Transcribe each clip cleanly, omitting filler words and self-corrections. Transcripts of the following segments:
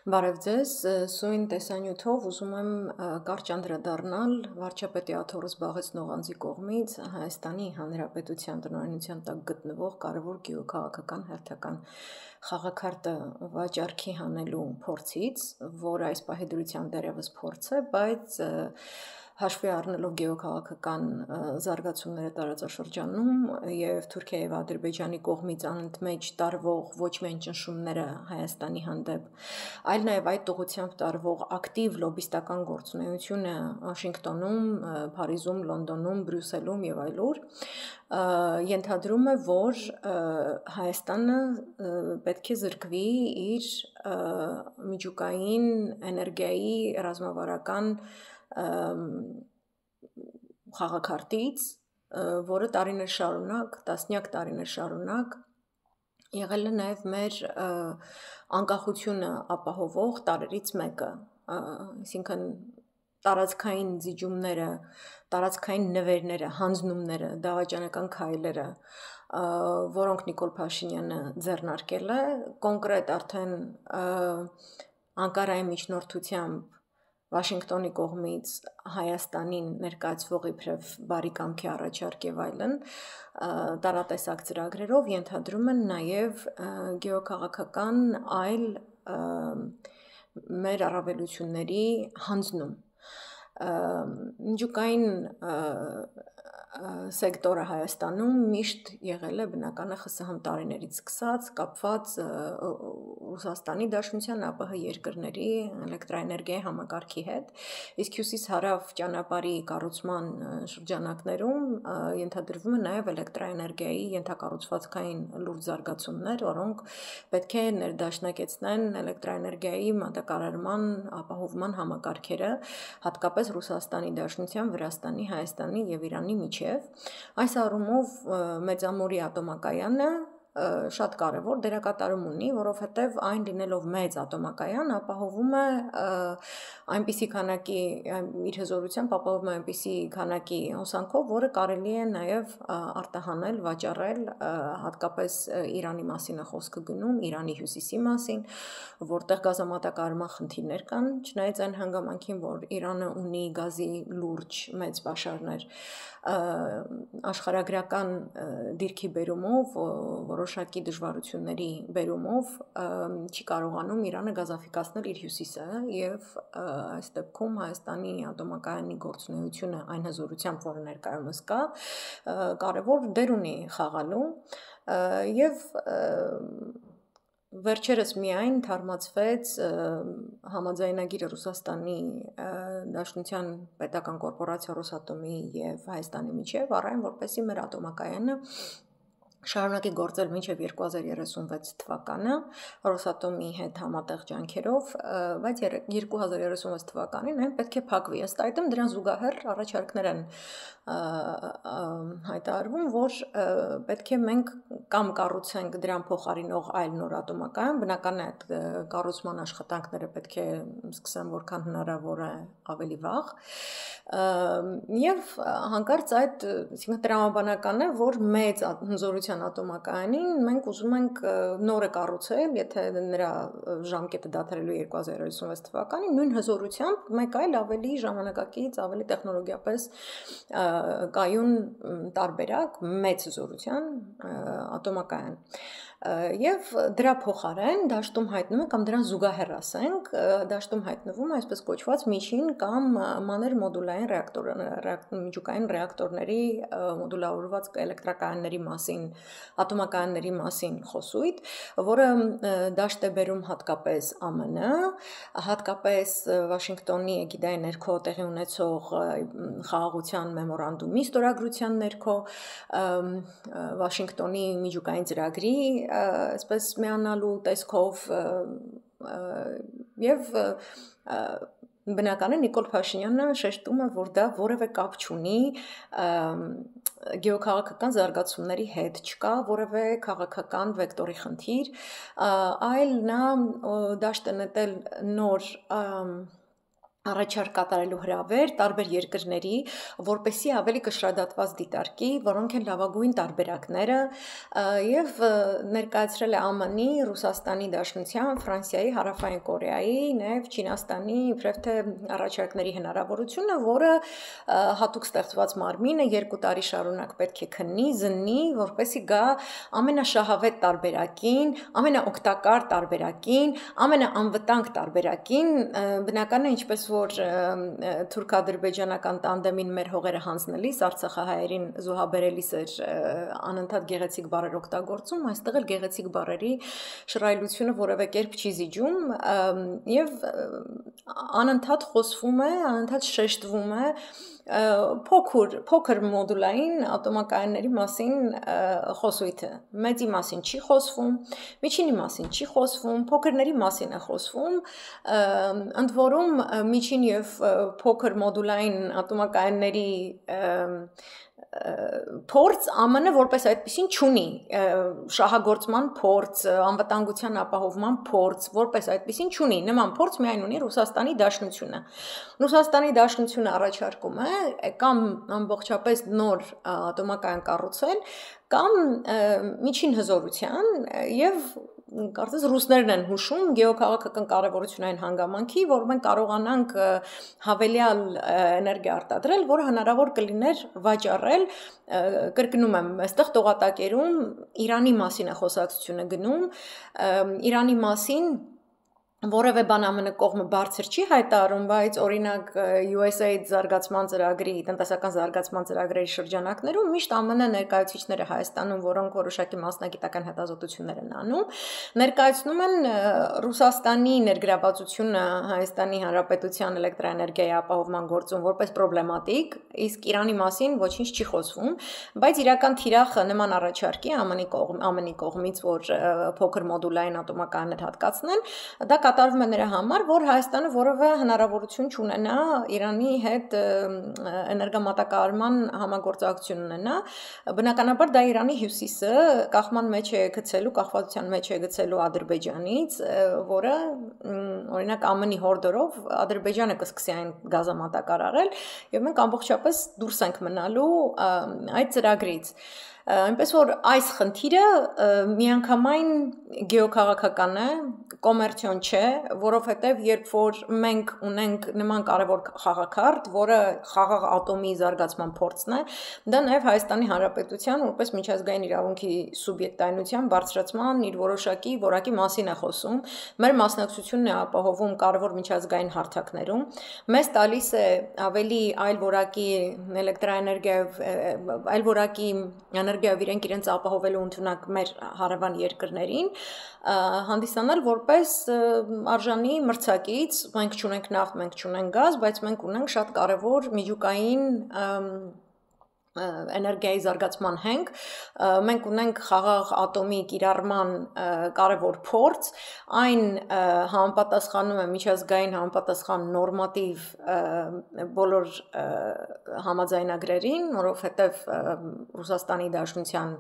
Բարև ձեզ, սույն տեսանյութով ուզում եմ կարճ անդրադառնալ վարչապետի աթոռը զբաղեցնող անձի կողմից Հայաստանի Հանրապետության տնօրինության տակ գտնվող կարևոր գյուղաքաղաքական հերթական խաղաքարտը վաճառքի հանելու փորձից, որը այս պահի դրությամբ դեռևս փորձ է, բայց հաշվի առնելով գեոքաղաքական զարգացումները տարածաշրջանում եւ Թուրքիայի եւ Ադրբեջանի կողմից անընդմեջ տարվող ոչ միայն ճնշումները Հայաստանի հանդեպ, այլ նաեւ այդ ուղղությամբ տարվող ակտիվ լոբիստական գործունեությունը Վաշինգտոնում, Փարիզում, Լոնդոնում, Բրյուսելում եւ այլուր, ենթադրում է, որ Հայաստանը պետք է զրկվի իր միջուկային էներգիայի ռազմավարական խաղաքարտից, որը տարիներ շարունակ, տասնյակ տարիներ շարունակ եղել է նաև մեր անկախությունը ապահովող տարրերից մեկը, այսինքն տարածքային զիջումները, տարածքային նվերները, հանձնումները, դավաճանական քայլերը, որոնք Նիկոլ Փաշինյանը ձեռնարկել է, կոնկրետ արդեն Անկարայի միջնորդությամբ Վաշինգտոնի կողմից Հայաստանին ներկայացվող իբրև բարի կամքի առաջարկ եւ այլն, տարատեսակ ծրագրերով ենթադրում են նաեւ գեոքաղաքական այլ մեր առավելությունների հանձնում։ Միջուկային սեկտորը Հայաստանում միշտ եղել է բնական է ԽՍՀՄ տարիներից սկսած կապված Ռուսաստանի Դաշնության ԱՊՀ երկրների էլեկտրաէներգիայի համակարգի հետ, իսկ հյուսիս-հարավ ճանապարհի կառուցման շրջանակներում ենթադրվում է նաև էլեկտրաէներգիայի ենթակառուցվածքային լուրջ զարգացումներ, որոնք պետք է ներդաշնակեցնեն էլեկտրաէներգիայի մատակարարման, ապահովման համակարգերը, հատկապես Ռուսաստանի Դաշնության, Վրաստանի, Հայաստանի եւ Իրանի միջև։ Այս առումով Մեծամորի ատոմակայանը շատ կարևոր դերակատարում ունի, որովհետև այն լինելով մեծ ատոմակայան ապահովում է այնպիսի քանակի իր հզորությամբ ապահովում է այնպիսի քանակի հոսանքով, որը կարելի է նաև արտահանել, վաճառել, հատկապես Իրանի մասին է խոսքը գնում, Իրանի հյուսիսի մասին, որտեղ գազամատակարարման խնդիրներ կան, չնայած այն հանգամանքին, որ Իրանը ունի գազի լուրջ մեծ պաշարներ, աշխարհագրական դիրքի բերումով, որոշակի դժվարությունների բերումով չի կարողանում Իրանը գազաֆիկացնել իր հյուսիսը եւ այս դեպքում Հայաստանի ատոմակայանի գործունեությունը այն հզորությամբ, որը ներկայումս կա, կարևոր դեր ունի խաղալու եւ վերջերս միայն թարմացվեց համաձայնագիրը Ռուսաստանի Դաշնության պետական կորպորացիա Ռոսատոմի եւ Հայաստանի միջև, առայն որպեսզի մեր ատոմակայանը շարունակի գործել մինչև 2036 թվականը Ռոսատոմի հետ համատեղ ջանքերով, բայց 2036 թվականին այն պետք է փակվի։ Ըստ այդմ դրան զուգահեռ առաջարկներ են հայտարարվում, որ պետք է մենք կամ կառուցենք դրան փոխարինող այլ նոր ատոմակայան, բնական է այդ կառուցման աշխատանքները պետք է սկսեն որքան հնարավոր է ավելի վաղ, եւ հանկարծ այդ տրամաբանական է, որ մեծ հզորության ատոմակայանին մենք ուզում ենք նորը կառուցել, եթե նրա ժամկետը դադարելու 2036 թվականին, նույն հզորությամբ մեկ այլ ավելի ժամանակակից, ավելի տեխնոլոգիապես կայուն տարբերակ, մեծ հզորության ատոմակայան։ Եվ դրա փոխարեն դաշտում հայտնվում է կամ դրան զուգահեռ ասենք, դաշտում հայտնվում է այսպես կոչված միջին կամ մանր մոդուլային միջուկային ռեակտորների մոդուլավորված էլեկտրակայանների մասին, ատոմակայանների մասին խոսույթ, որը դաշտ է բերում հատկապես ԱՄՆ, հատկապես Վաշինգտոնի էգիդայի ներքո տեղի ունեցող խաղաղության մեմորանդումի ստորագրության ներքո, Վաշինգտոնի միջուկային ծրագրի այսպես միանալու տեսքով եւ բնական է Նիկոլ Փաշինյանը շեշտում է, որ դա որևէ կապ չունի գեոքաղաքական զարգացումների հետ, չկա որևէ քաղաքական վեկտորի խնդիր, այլ նա դաշտ է նետել նոր առաջարկ կատարելու հրավեր տարբեր երկրների, որպեսզի ավելի կշռադատված դիտարկի, որոնք են լավագույն տարբերակները, եւ ներկայացրել է ԱՄՆ-ի, Ռուսաստանի Դաշնության, Ֆրանսիայի, Հարավային Կորեայի, նաեւ Չինաստանի իբրև թե առաջարկների հնարավորությունը, որը հատուկ ստեղծված մարմինը 2 տարի շարունակ պետք է քննի, զննի, որպեսզի գա ամենաշահավետ տարբերակին, ամենաօգտակար տարբերակին, ամենաանվտանգ տարբերակին, բնական է ինչպես որ թուրք-ադրբեջանական տանդեմին մեր հողերը հանձնելիս արցախահայերին զոհաբերելիս էր անընդհատ գեղեցիկ բառեր օգտագործում, այստեղ էլ գեղեցիկ բառերի շռայլությունը որևէ կերպ չի զիջում եւ անընդհատ խոսվում է, անընդհատ շեշտվում է փոքր մոդուլային ատոմակայանների մասին խոսույթը, մեծի մասին չի խոսվում, միջինի մասին չի խոսվում, փոքրների մասին է խոսվում, ընդ որում միջին եւ փոքր մոդուլային ատոմակայանների փորձ ԱՄՆ-ը որպես այդպեսին չունի շահագործման փորձ, անվտանգության ապահովման փորձ, որպես այդպեսին չունի, նման փորձ միայն ունի Ռուսաստանի Դաշնությունը։ Ռուսաստանի Դաշնությունը առաջարկում է կամ ամբողջապես նոր ատոմակայան կառուցել, կամ միջին հզորության եւ կարծես ռուսներն են հուշում գեոքաղաքական կարևորությունային հանգամանքի, որ մենք կարողանանք հավելյալ էներգիա արտադրել, որը հնարավոր կլիներ վաճառել, կրկնում եմ, այստեղ տողատակերում Իրանի մասին է խոսակցությունը գնում, Իրանի մասին որևէ բան ԱՄՆ կողմը բարձր չի հայտարարում, բայց օրինակ USAID զարգացման ծրագրի, տնտեսական զարգացման ծրագրերի շրջանակներում միշտ ԱՄՆ ներկայացուցիչները Հայաստանում, որոնք որոշակի մասնագիտական հետազոտություններ են անում, ներկայացնում են Ռուսաստանի ներգրավվածությունը Հայաստանի Հանրապետության էլեկտրաէներգիայի ապահովման գործում որպես պրոբլեմատիկ, իսկ Իրանի մասին ոչինչ չի խոսվում, բայց իրական թիրախը նման առաջարկի ԱՄՆ-ի կողմից, որ փոքր մոդուլային ատոմակայաններ հատկացնեն, դա կատարվում է նրա համար, որ Հայաստանը որևէ հնարավորություն չունենա Իրանի հետ էներգամատակարարման համագործակցություն ունենա, բնականաբար դա Իրանի հյուսիսը կախման մեջ է գցելու, կախվածության մեջ է գցելու Ադրբեջանից, որը օրինակ ԱՄՆ-ի հորդորով Ադրբեջանը կսկսի այն գազամատակարարել եւ մենք ամբողջապես դուրս ենք մնալու այդ ծրագրից։ Այնպես որ այս խնդիրը միանգամայն գեոքաղաքական է, կոմերցիոն չէ, որովհետև երբ որ մենք ունենք նման կարևոր խաղաքարտ, որը խաղաղ ատոմի զարգացման փորձն է, դա նաև Հայաստանի Հանրապետության որպես միջազգային իրավունքի սուբյեկտայնության բարձրացման իր որոշակի որակի մասին է խոսում, մեր մասնակցությունն է ապահովում կարևոր միջազգային հարթակներում, մեզ տալիս է ավելի այլ որակի էլեկտրաէներգիայով, այլ որակի էներգիայով իրենք ապահովելու ընդունակ մեր հարևան երկրներին, հանդիսանալ որպես արժանի մրցակից, մենք չունենք նավթ, մենք չունենք գազ, բայց մենք ունենք շատ կարևոր միջուկային էներգիայի զարգացման հենք, մենք ունենք խաղաղ ատոմի կիրառման կարևոր փորձ, այն համապատասխանում է միջազգային համապատասխան նորմատիվ բոլոր համաձայնագրերին, որովհետև Ռուսաստանի Դաշնության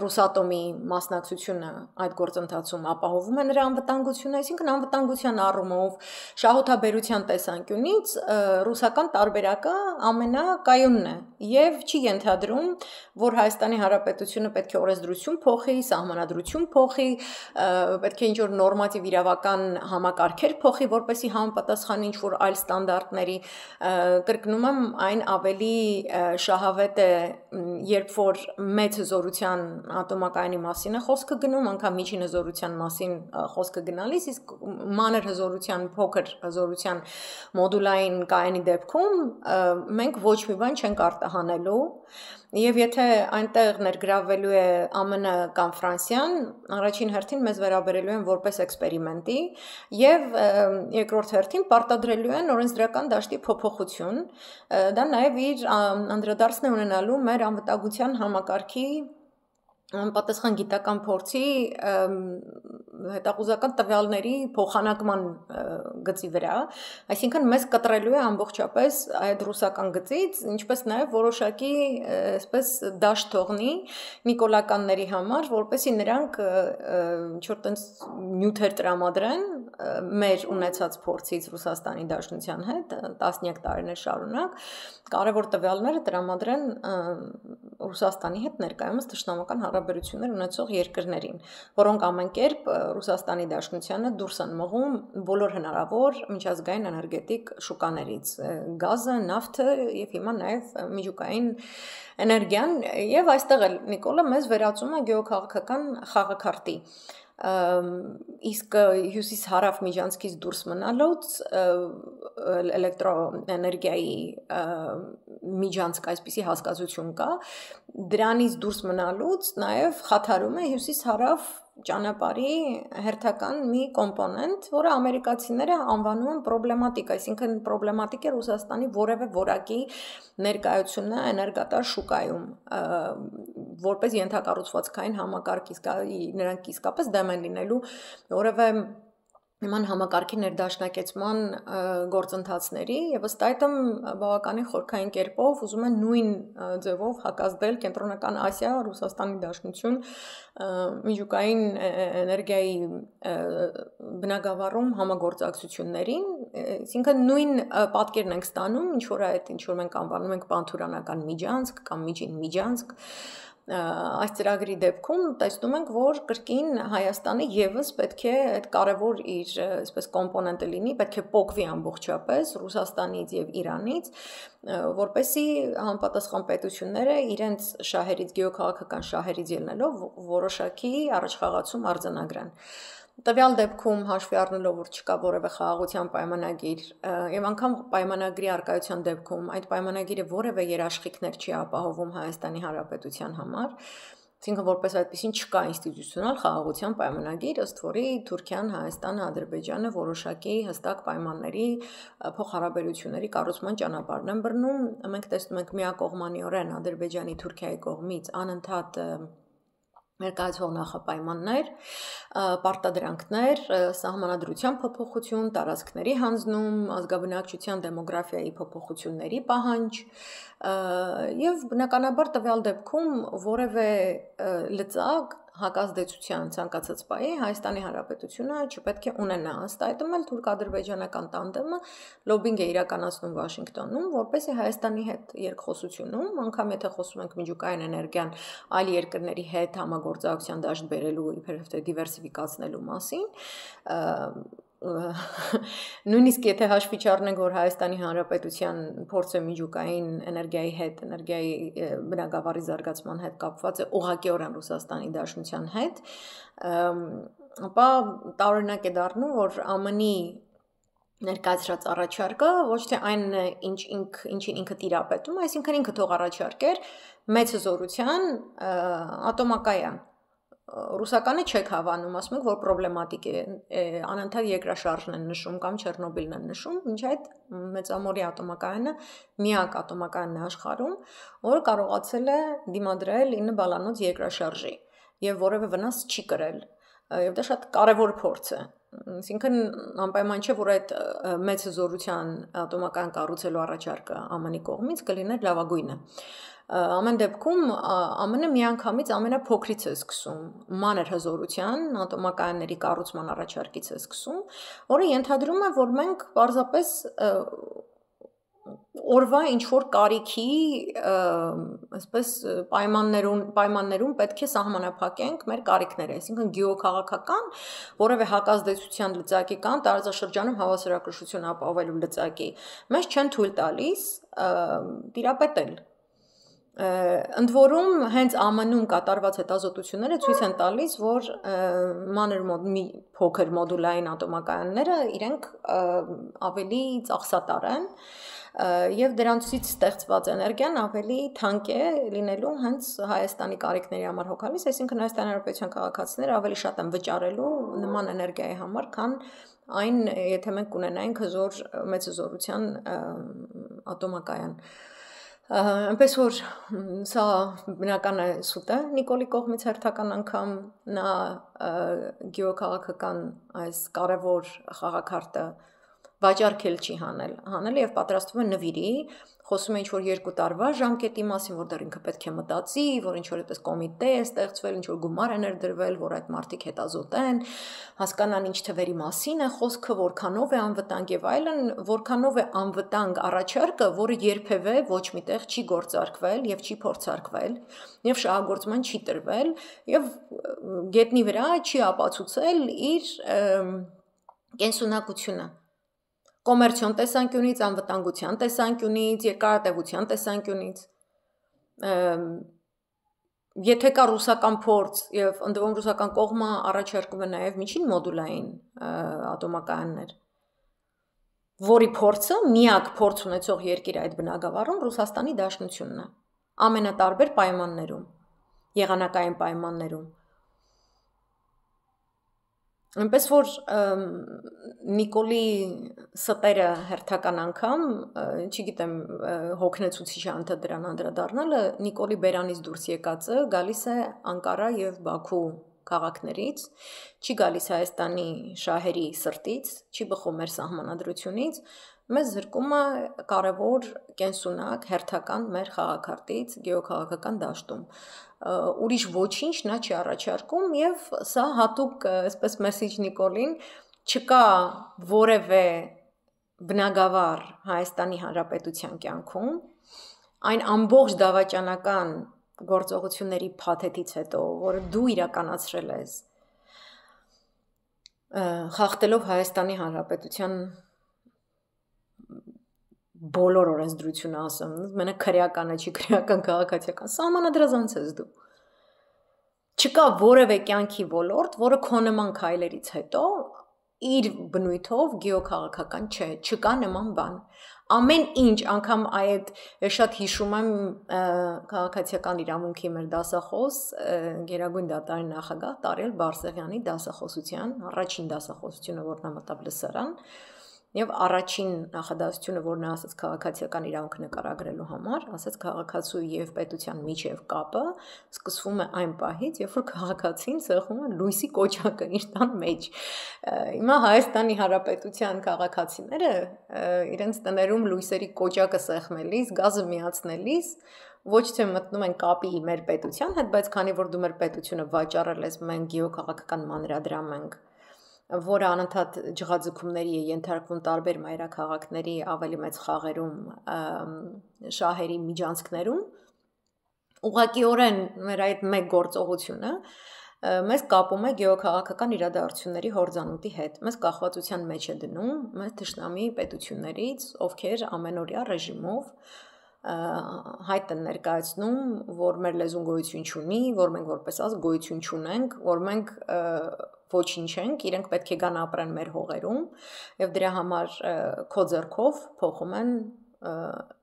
Ռուսատոմի մասնակցությունը այդ գործընթացում ապահովում է նրա անվտանգությունը, այսինքն անվտանգության առումով շահութաբերության տեսանկյունից ռուսական տարբերակը ամենակայունն է եւ չի ենթադրում, որ Հայաստանի Հանրապետությունը պետք է օրենսդրություն փոխի, սահմանադրություն փոխի, պետք է ինչ-որ նորմատիվ իրավական համակարգեր փոխի, որպեսզի համապատասխանի ինչ-որ այլ ստանդարտների, կրկնում եմ, այն ավելի շահավետ է, երբ որ մեծ հզորության ատոմակայանի մասին է խոսքը գնում, անգամ միջին հզորության մասին խոսքը գնալիս, իսկ մանր հզորության, փոքր հզորության մոդուլային կայանի դեպքում մենք ոչ մի բան չենք արտահանելու եւ եթե այնտեղ ներգրավվելու է ԱՄՆ կամ Ֆրանսիան, առաջին հերթին մեզ վերաբերելու են որպես էքսպերիմենտի եւ երկրորդ հերթին պարտադրելու են օրենսդրական դաշտի փոփոխություն, դա նաեւ իր անդրադարձն է ունենալու մեր անվտանգության համակարգի պատասխան գիտական փորձի հետախուզական տվյալների փոխանակման գծի վրա, այսինքն մեզ կտրելու է ամբողջապես այդ ռուսական գծից, ինչպես նաև որոշակի այսպես դաշտ թողնի նիկոլականների համար, որպեսզի նրանք ինչ-որ տենց նյութեր տրամադրեն մեր ունեցած փորձից Ռուսաստանի Դաշնության հետ տասնյակ տարիներ շարունակ, կարևոր տվյալները տրամադրեն Ռուսաստանի հետ ներկայումս թշնամական հարաբերություններ ունեցող երկրներին, որոնք ամեն կերպ Ռուսաստանի Դաշնությանը դուրս են մղում բոլոր հնարավոր միջազգային էներգետիկ շուկաներից, գազը, նավթը եւ հիմա նաեւ միջուկային էներգիան, եւ այստեղ էլ Նիկոլը մեզ վերածում է գեոքաղաքական խաղաքարտի իսկ հյուսիս-հարավ միջանցքից դուրս մնալուց էլեկտրոէներգիայի միջանցք այսպիսի հասկացություն կա, դրանից դուրս մնալուց նաև խաթարում է հյուսիս-հարավ ճանապարհի հերթական մի կոմպոնենտ, որը ամերիկացիները անվանում են պրոբլեմատիկ, այսինքն պրոբլեմատիկ է Ռուսաստանի որևէ որակի ներկայությունը էներգատար շուկայում, որպես ենթակառուցվածքային համակարգ նրանք իսկապես դեմ են լինելու որևէ նման համակարգի ներդաշնակեցման գործընթացների եւ ըստ այդմ բավականին խորքային կերպով ուզում են նույն ձևով հակազդել Կենտրոնական Ասիա, Ռուսաստանի Դաշնություն միջուկային էներգիայի բնագավառում համագործակցություններին, այսինքն նույն պատկերն ենք ստանում, ինչ որ մենք անվանում ենք պանթուրանական միջանցք կամ միջին միջանցք այս ծրագրի դեպքում տեսնում ենք, որ կրկին Հայաստանը եւս պետք է այդ կարևոր իր այսպես կոմպոնենտը լինի, պետք է փոկվի ամբողջապես Ռուսաստանից եւ Իրանից, որպեսզի համապատասխան պետությունները իրենց շահերից գեոքաղաքական շահերից ելնելով որոշակի առաջխաղացում արձանագրեն։ Տվյալ դեպքում հաշվի առնելով, որ չկա որևէ խաղաղության պայմանագիր եւ անգամ պայմանագրի արկայության դեպքում այդ պայմանագիրը որևէ երաշխիքներ չի ապահովում Հայաստանի Հանրապետության համար, այսինքն որպես այդպեսին չկա ինստիտուցիոնալ խաղաղության պայմանագիր, ըստ որի Թուրքիան, Հայաստանը, Ադրբեջանը որոշակի հստակ պայմանների փոխհարաբերությունների կառուցման ճանապարհն են բռնում, մենք տեսնում ենք միակողմանիորեն Ադրբեջանի Թուրքիայի կողմից անընդհատ ներկայացվող նախապայմաններ, պարտադրանքներ, սահմանադրության փոփոխություն, տարածքների հանձնում, ազգաբնակչության դեմոգրաֆիայի փոփոխությունների պահանջ եւ բնականաբար տվյալ դեպքում որևէ լծակ հակազդեցության ցանկացած պահի Հայաստանի Հանրապետությունը չպետք է ունենա, ըստ այդմ էլ թուրք-ադրբեջանական տանդեմը լոբինգ է իրականացնում Վաշինգտոնում, որպեսզի Հայաստանի հետ երկխոսությունում, անգամ եթե խոսում ենք միջուկային էներգիան այլ երկրների հետ համագործակցության դաշտ բերելու, իբրև թե դիվերսիֆիկացնելու մասին, նույնիսկ եթե հաշվի չառնենք, որ Հայաստանի Հանրապետության փորձը միջուկային էներգիայի հետ, էներգիայի բնագավառի զարգացման հետ կապված է ուղղակիորեն Ռուսաստանի Դաշնության հետ, ապա տարօրինակ է դառնում, որ ԱՄՆ-ի ներկայացրած առաջարկը ոչ թե այնն է, ինչին ինքը տիրապետում, այսինքն ինքը թող առաջարկեր մեծ հզորության ատոմակայան։ Ռուսականը չեք հավանում, ասում եք, որ պրոբլեմատիկ է, անընդհատ երկրաշարժն են նշում կամ Չեռնոբիլն են նշում, մինչ այդ մեծամորի ատոմակայանը միակ ատոմակայանն է աշխարհում, որը կարողացել է դիմադրել 9 բալանոց երկրաշարժի եւ որևէ վնաս չի կրել, եւ դա շատ կարեւոր փորձ է։ Այսինքն անպայման չէ, որ այդ մեծ հզորության ատոմակայան կառուցելու առաջարկը ԱՄՆ-ի կողմից կլիներ լավագույնը։ Ամեն դեպքում ԱՄՆ-ը միանգամից ամենափոքրից է սկսում, մանր հզորության ատոմակայանների կառուցման առաջարկից է սկսում, որը ենթադրում է, որ մենք պարզապես օրվա ինչ-որ կարիքի այսպես պայմաններում պետք է սահմանափակենք մեր կարիքները, այսինքն գեոքաղաքական որևէ հակազդեցության լծակի կամ տարածաշրջանում հավասարակշռություն ապահովելու լծակի մեզ չեն թույլ տալիս տիրապետել։ Ընդ որում հենց ԱՄՆ-ում կատարված հետազոտությունները ցույց են տալիս, որ փոքր մոդուլային ատոմակայանները իրենք ավելի ծախսատար են եւ դրանցից ստեղծված էներգիան ավելի թանկ է լինելու հենց Հայաստանի կարիքների համար հոգալիս, այսինքն Հայաստանի Հանրապետության քաղաքացիները ավելի շատ են վճարելու նման էներգիայի համար, քան այն, եթե մենք ունենայինք մեծ հզորության ատոմակայան։ Այնպես որ սա բնական է սուտ է Նիկոլի կողմից հերթական անգամ նա գյուղաքաղաքական այս կարևոր խաղաքարտը վաճառքել չի հանել եւ պատրաստվում է նվիրի, խոսում է ինչ-որ 2 տարվա ժամկետի մասին, որ դեռ ինքը պետք է մտածի, որ ինչ-որ այդպես կոմիտե է ստեղծվել, ինչ-որ գումար է ներդրվել, որ այդ մարդիկ հետազոտեն, հասկանան ինչ թվերի մասին է խոսքը, որքանով է անվտանգ եւ այլն, որքանով է անվտանգ առաջարկը, որը երբևէ ոչ միտեղ չի գործարկվել եւ չի փորձարկվել եւ շահագործման չի տրվել եւ գետնի վրա չի ապացուցել իր կենսունակությունը կոմերցիոն տեսանկյունից, անվտանգության տեսանկյունից, երկարատևության տեսանկյունից, եթե կա ռուսական փորձ եւ ընդդեմ ռուսական կողմը առաջարկում է նաեւ միջին մոդուլային ատոմակայաններ, որի փորձը միակ փորձ ունեցող երկիր այդ բնագավառում Ռուսաստանի Դաշնությունն է, ամենատարբեր պայմաններում, եղանակային պայմաններում, այնպես որ Նիկոլի ստերը հերթական անգամ, չգիտեմ, հոգնեցուցիչ է անդրադառնալը անդրադառնալը, Նիկոլի բերանից դուրս եկածը գալիս է Անկարա եւ Բաքու քաղաքներից, չի գալիս Հայաստանի շահերի սրտից, չի բխում մեր սահմանադրությունից, մեզ զրկում է կարևոր կենսունակ հերթական մեր խաղաքարտից գեոքաղաքական դաշտում ուրիշ ոչինչ նա չի առաջարկում եւ սա հատուկ այսպես մեսիջ Նիկոլին չկա որևէ բնագավառ Հայաստանի Հանրապետության կյանքում այն ամբողջ դավաճանական գործողությունների փաթեթից հետո որը դու իրականացրել ես խախտելով Հայաստանի Հանրապետության բոլոր օրենսդրությունը ասեմ, մենակ քրեական է, չի քրեական քաղաքացիական, սահմանադրազանց ես դու։ Չկա որևէ կյանքի ոլորտ, որը քո նման քայլերից հետո իր բնույթով գեոքաղաքական չէ, չկա նման բան։ Ամեն ինչ, անգամ այդ շատ հիշում եմ քաղաքացիական իրավունքի մեր դասախոս, Գերագույն դատարանի նախագահ Տարել Բարսեղյանի դասախոսության, առաջին դասախոսությունը, որ նա մտավ լսարան, եւ առաջին նախադասությունը, որ նա ասաց քաղաքացիական իրավունք նկարագրելու համար, ասաց քաղաքացու եւ պետության միջև կապը սկսվում է այն պահից, երբ որ քաղաքացին սեղմում է լույսի կոճակը իր տան մեջ։ Հիմա Հայաստանի Հանրապետության քաղաքացիները իրենց տներում լույսերի կոճակը սեղմելիս, գազը միացնելիս ոչ թե մտնում են կապի մեր պետության հետ, բայց քանի որ դու մեր պետությունը վաճառել ես, մենք գեոքաղաքական մանրադրամ ենք որը անընդհատ ջղաձգումների է ենթարկվում տարբեր մայրաքաղաքների ավելի մեծ խաղերում, շահերի միջանցքներում, ուղղակիորեն մեր այդ մեկ գործողությունը մեզ կապում է գեոքաղաքական իրադարձությունների հորձանուտի հետ, մեզ կախվածության մեջ է դնում, մեզ թշնամի պետություններից, ովքեր ամենօրյա ռեժիմով հայտ են ներկայացնում, որ մեր լեզուն գոյություն չունի, որ մենք որպես ազգ գոյություն չունենք, որ մենք ոչինչ ենք, իրենք պետք է գան ապրեն մեր հողերում եւ դրա համար քո ձեռքով փոխում են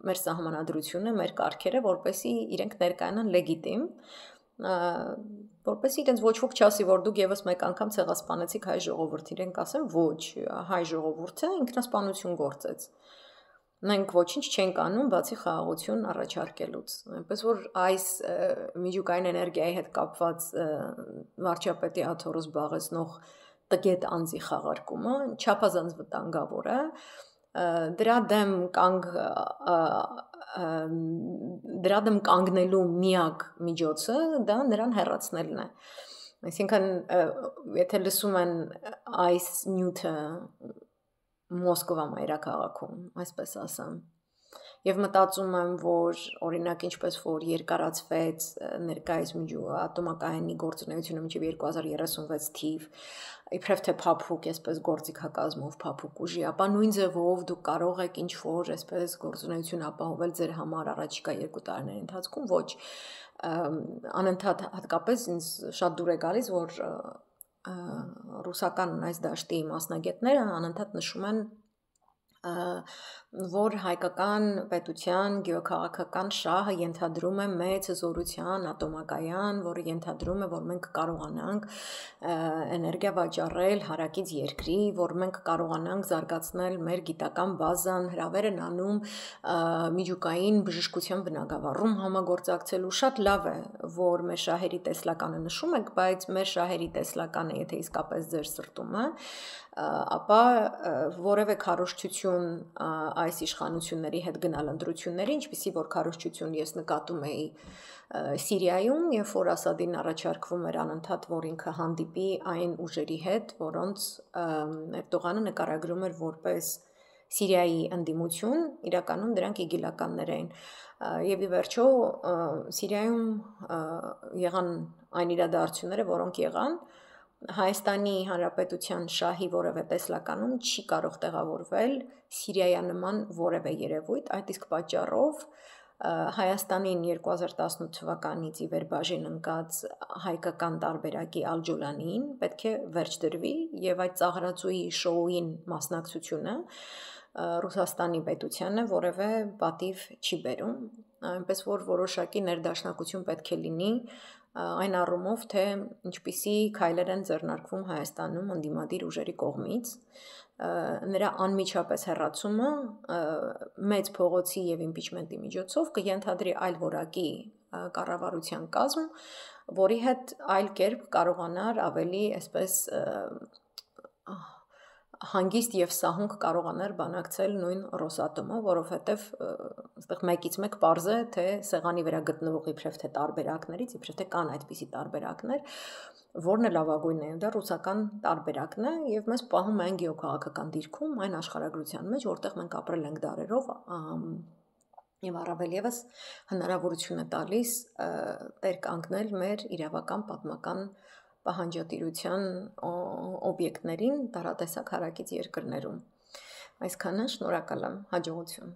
մեր սահմանադրությունը, մեր կարգերը, որպեսզի իրենք ներկայանան լեգիտիմ, որպեսզի իրենց ոչ ոք չասի, որ դուք եւս մեկ անգամ ցեղասպանեցիք հայ ժողովուրդին, իրենք ասեն ոչ, հայ ժողովուրդը ինքնասպանություն գործեց։ Մենք ոչինչ չենք անում, բացի խաղաղություն առաջարկելուց։ Այնպես որ այս միջուկային էներգիայի հետ կապված վարչապետի աթոռը զբաղեցնող տգետ անձի խաղարկումը չափազանց վտանգավոր է։ Դրա դեմ կանգնելու միակ միջոցը դա նրան հեռացնելն է։ Այսինքն, եթե լսում են այս նյութը Մոսկվա մայրաքաղաքում, այսպես ասեմ, եւ մտածում եմ, որ օրինակ ինչպես որ երկարացվեց ներկայիս ատոմակայանի գործունեությունը մինչև 2036 թիվ, իբրև թե փափուկ, այսպես գործիքակազմով փափուկ ուժի, ապա նույն ձևով դուք կարող եք ինչ-որ այսպես գործունեություն ապահովել ձեր համար առաջիկա 2 տարիների ընթացքում, ոչ անընդհատ հատկապես ինձ շատ դուր է գալիս, որ ռուսական այս դաշտի մասնագետները անընդհատ նշում են որ հայկական պետության գյուղաքաղաքական շահը ենթադրում է մեծ զորության ատոմակայան, որը ենթադրում է, որ մենք կարողանանք էներգիա վաճառել հարակից երկրի, որ մենք կարողանանք զարգացնել մեր գիտական բազան, հրավեր են անում միջուկային բժշկության բնագավառում համագործակցելու։ Շատ լավ է, որ մեր շահերի տեսլականը նշում եք, բայց մեր շահերի տեսլականը, եթե իսկապես ձեր սրտում է, ապա որևէ քարոզչություն այս իշխանությունների հետ գնալ ընտրությունների, ինչպիսի որ քարոզչություն ես նկատում էի Սիրիայում, երբ որ Ասադին առաջարկվում էր անընդհատ, որ ինքը հանդիպի այն ուժերի հետ, որոնց Էրդողանը նկարագրում էր որպես Սիրիայի ընդդիմություն, իրականում դրանք իգիլականներ էին։ Եվ ի վերջո Սիրիայում եղան այն իրադարձությունները, որոնք եղան, Հայաստանի Հանրապետության շահի որևէ տեսլականում չի կարող տեղավորվել Սիրիայանման որևէ երևույթ, այդ իսկ պատճառով Հայաստանին 2018 թվականից ի վեր բաժին ընկած հայկական տարբերակի Ալջոլանին պետք է վերջ դրվի եւ այդ ծաղրածուի շոուին մասնակցությունը Ռուսաստանի պետությանը որևէ պատիվ չի բերում, այնպես որ որոշակի ներդաշնակություն պետք է լինի այն առումով, թե ինչպիսի քայլեր են ձեռնարկվում Հայաստանում ընդդիմադիր ուժերի կողմից, նրա անմիջապես հեռացումը մեծ փողոցի եւ իմպիչմենտի միջոցով կենթադրի այլ որակի կառավարության կազմ, որի հետ այլ կերպ կարողանար ավելի այսպես հանգիստ եւ սահունք կարողանար բանակցել նույն Ռոսատոմը, որովհետեւ այստեղ մեկից մեկ պարզ է, թե սեղանի վրա գտնվող իբրև թե տարբերակներից, իբրև թե կան այդպիսի տարբերակներ, որն է լավագույնն է, դա ռուսական տարբերակն է եւ մեզ պահում են գեոքաղաքական դիրքում այն աշխարհագրության մեջ, որտեղ մենք ապրել ենք դարերով եւ առավել եւս հնարավորություն է տալիս տեր կանգնել մեր իրավական պատմական պահանջատիրության օբյեկտներին տարատեսակ հարակից երկրներում։ Այսքանը, շնորհակալ եմ, հաջողություն։